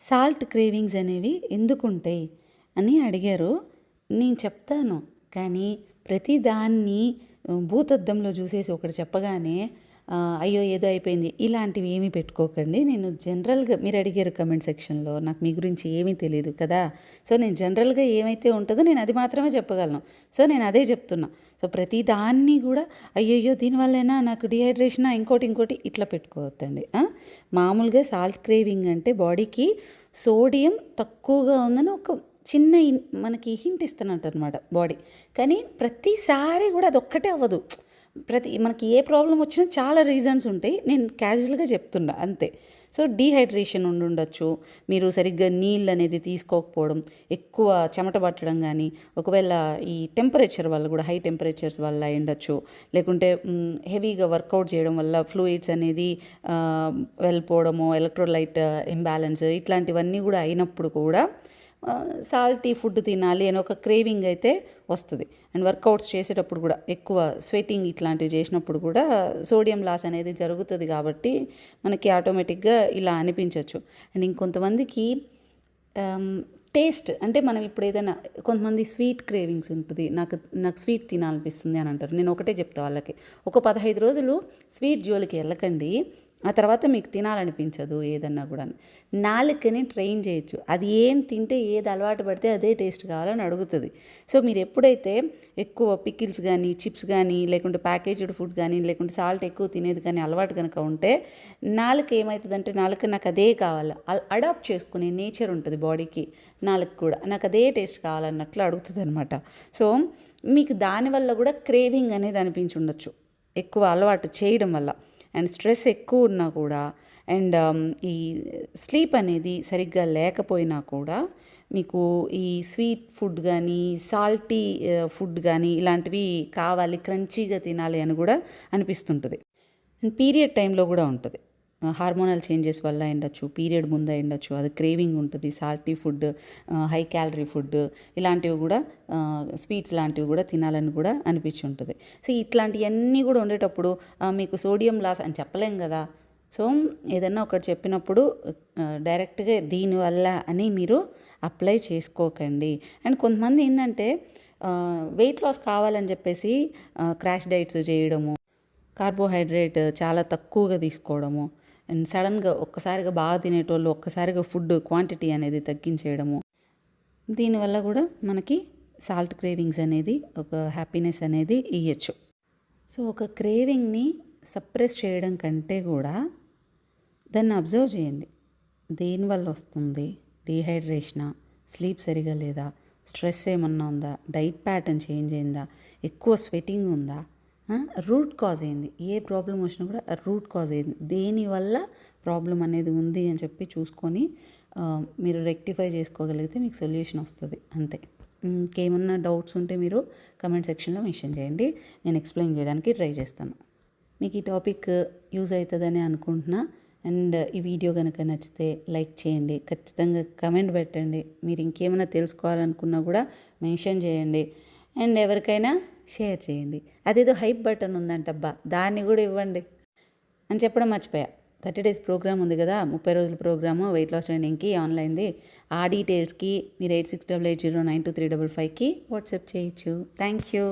Salt cravings అనేవి ఎందుకుంటాయి అని అడిగారు. నేను చెప్తాను. కానీ ప్రతి దాన్ని భూతద్దంలో చూసేసి ఒకటి చెప్పగానే అయ్యో ఏదో అయిపోయింది ఇలాంటివి ఏమీ పెట్టుకోకండి. నేను జనరల్గా మీరు అడిగారు కమెంట్ సెక్షన్లో, నాకు మీ గురించి ఏమీ తెలియదు కదా. సో నేను జనరల్గా ఏమైతే ఉంటుందో నేను అది మాత్రమే చెప్పగలను. సో నేను అదే చెప్తున్నా. సో ప్రతి దాన్ని కూడా అయ్యయ్యో దీనివల్లేనా నాకు డిహైడ్రేషనా ఇంకోటి ఇట్లా పెట్టుకోవద్దండి. మామూలుగా సాల్ట్ క్రేవింగ్ అంటే బాడీకి సోడియం తక్కువగా ఉందని ఒక చిన్న మనకి హింట్ ఇస్తున్నట్టు అనమాట బాడీ. కానీ ప్రతిసారి కూడా అది ఒక్కటే అవ్వదు. మనకి ఏ ప్రాబ్లం వచ్చినా చాలా రీజన్స్ ఉంటాయి. నేను క్యాజువల్గా చెప్తున్నా అంతే. సో డీహైడ్రేషన్ ఉండొచ్చు, మీరు సరిగ్గా నీళ్ళు అనేది తీసుకోకపోవడం, ఎక్కువ చెమట పట్టడం కానీ, ఒకవేళ ఈ టెంపరేచర్ వల్ల కూడా హై టెంపరేచర్స్ వల్ల ఉండొచ్చు, లేకుంటే హెవీగా వర్కౌట్ చేయడం వల్ల ఫ్లూయిడ్స్ అనేది వెళ్ళిపోవడము, ఎలక్ట్రోలైట్ ఇంబ్యాలెన్స్ ఇట్లాంటివన్నీ కూడా అయినప్పుడు కూడా సాల్టీ ఫుడ్ తినాలి అని ఒక క్రేవింగ్ అయితే వస్తుంది. అండ్ వర్కౌట్స్ చేసేటప్పుడు కూడా ఎక్కువ స్వెటింగ్ ఇట్లాంటివి చేసినప్పుడు కూడా సోడియం లాస్ అనేది జరుగుతుంది. కాబట్టి మనకి ఆటోమేటిక్గా ఇలా అనిపించవచ్చు. అండ్ ఇంకొంతమందికి టేస్ట్ అంటే మనం ఇప్పుడు ఏదైనా కొంతమంది స్వీట్ క్రేవింగ్స్ ఉంటుంది, నాకు స్వీట్ తినాలనిపిస్తుంది అని అంటారు. నేను ఒకటే చెప్తా వాళ్ళకి, ఒక 15 రోజులు స్వీట్ జోలికి వెళ్ళకండి. ఆ తర్వాత మీకు తినాలనిపించదు ఏదన్నా కూడా. నాలుకని ట్రైన్ చేయొచ్చు. అది ఏం తింటే ఏది అలవాటు పడితే అదే టేస్ట్ కావాలని అడుగుతుంది. సో మీరు ఎప్పుడైతే ఎక్కువ పికిల్స్ కానీ, చిప్స్ కానీ, లేకుంటే ప్యాకేజ్డ్ ఫుడ్ కానీ, లేకుంటే సాల్ట్ ఎక్కువ తినేది కానీ అలవాటు కనుక ఉంటే నాలుక ఏమవుతుందంటే నాకు అదే కావాలి అడాప్ట్ చేసుకునే నేచర్ ఉంటుంది బాడీకి. నాలుక కూడా నాకు అదే టేస్ట్ కావాలన్నట్లు అడుగుతుంది అనమాట. సో మీకు దానివల్ల కూడా క్రేవింగ్ అనేది అనిపించి ఉండొచ్చు ఎక్కువ అలవాటు చేయడం వల్ల. అండ్ స్ట్రెస్ ఎక్కువ ఉన్నా కూడా, అండ్ ఈ స్లీప్ అనేది సరిగ్గా లేకపోయినా కూడా మీకు ఈ స్వీట్ ఫుడ్ కానీ, సాల్టీ ఫుడ్ కానీ ఇలాంటివి కావాలి, క్రంచీగా తినాలి అని కూడా అనిపిస్తుంటుంది. అండ్ పీరియడ్ టైంలో కూడా ఉంటుంది. హార్మోనల్ చేంజెస్ వల్ల ఉండొచ్చు, పీరియడ్ ముందు ఉండొచ్చు, అది క్రేవింగ్ ఉంటుంది. Salty food, high calorie food ఇలాంటివి కూడా, స్వీట్స్ లాంటివి కూడా తినాలని కూడా అనిపించి ఉంటుంది. సో ఇట్లాంటివన్నీ కూడా ఉండేటప్పుడు మీకు సోడియం లాస్ అని చెప్పలేం కదా. సో ఏదన్నా ఒకటి చెప్పినప్పుడు డైరెక్ట్గా దీనివల్ల అని మీరు అప్లై చేసుకోకండి. అండ్ కొంతమంది ఏంటంటే వెయిట్ లాస్ కావాలని చెప్పేసి క్రాష్ డైట్స్ చేయడము, కార్బోహైడ్రేట్ చాలా తక్కువగా తీసుకోవడము, అండ్ సడన్గా ఒక్కసారిగా బాగా తినేటోళ్ళు ఒక్కసారిగా ఫుడ్ క్వాంటిటీ అనేది తగ్గించేయడము, దీనివల్ల కూడా మనకి సాల్ట్ క్రేవింగ్స్ అనేది ఒక హ్యాపీనెస్ అనేది ఇవ్వచ్చు. సో ఒక క్రేవింగ్ని సప్రెస్ చేయడం కంటే కూడా దాన్ని అబ్జర్వ్ చేయండి. దేనివల్ల వస్తుంది? డీహైడ్రేషనా, స్లీప్ సరిగా లేదా, స్ట్రెస్ ఏమన్నా ఉందా, డైట్ ప్యాటర్న్ చేంజ్ అయిందా, ఎక్కువ స్వెటింగ్ ఉందా, రూట్ కాజ్ అయింది, ఏ ప్రాబ్లం వచ్చినా కూడా రూట్ కాజ్ అయింది, దేనివల్ల ప్రాబ్లం అనేది ఉంది అని చెప్పి చూసుకొని మీరు రెక్టిఫై చేసుకోగలిగితే మీకు సొల్యూషన్ వస్తుంది అంతే. ఇంకేమన్నా డౌట్స్ ఉంటే మీరు కమెంట్ సెక్షన్లో మెన్షన్ చేయండి, నేను ఎక్స్ప్లెయిన్ చేయడానికి ట్రై చేస్తాను. మీకు ఈ టాపిక్ యూజ్ అవుతుందని అనుకుంటున్నా. అండ్ ఈ వీడియో కనుక నచ్చితే లైక్ చేయండి, ఖచ్చితంగా కమెంట్ పెట్టండి. మీరు ఇంకేమైనా తెలుసుకోవాలనుకున్నా కూడా మెన్షన్ చేయండి. అండ్ ఎవరికైనా షేర్ చేయండి. అదేదో హైప్ బటన్ ఉందంటబ్బా, దాన్ని కూడా ఇవ్వండి అని చెప్పడం మర్చిపోయా. 30 days ప్రోగ్రామ్ ఉంది కదా, 30 రోజుల ప్రోగ్రాము వెయిట్ లాస్ ట్రైనింగ్కి ఆన్లైన్ది. ఆ డీటెయిల్స్కి మీరు 8688092355కి వాట్సాప్ చేయొచ్చు. Thank you.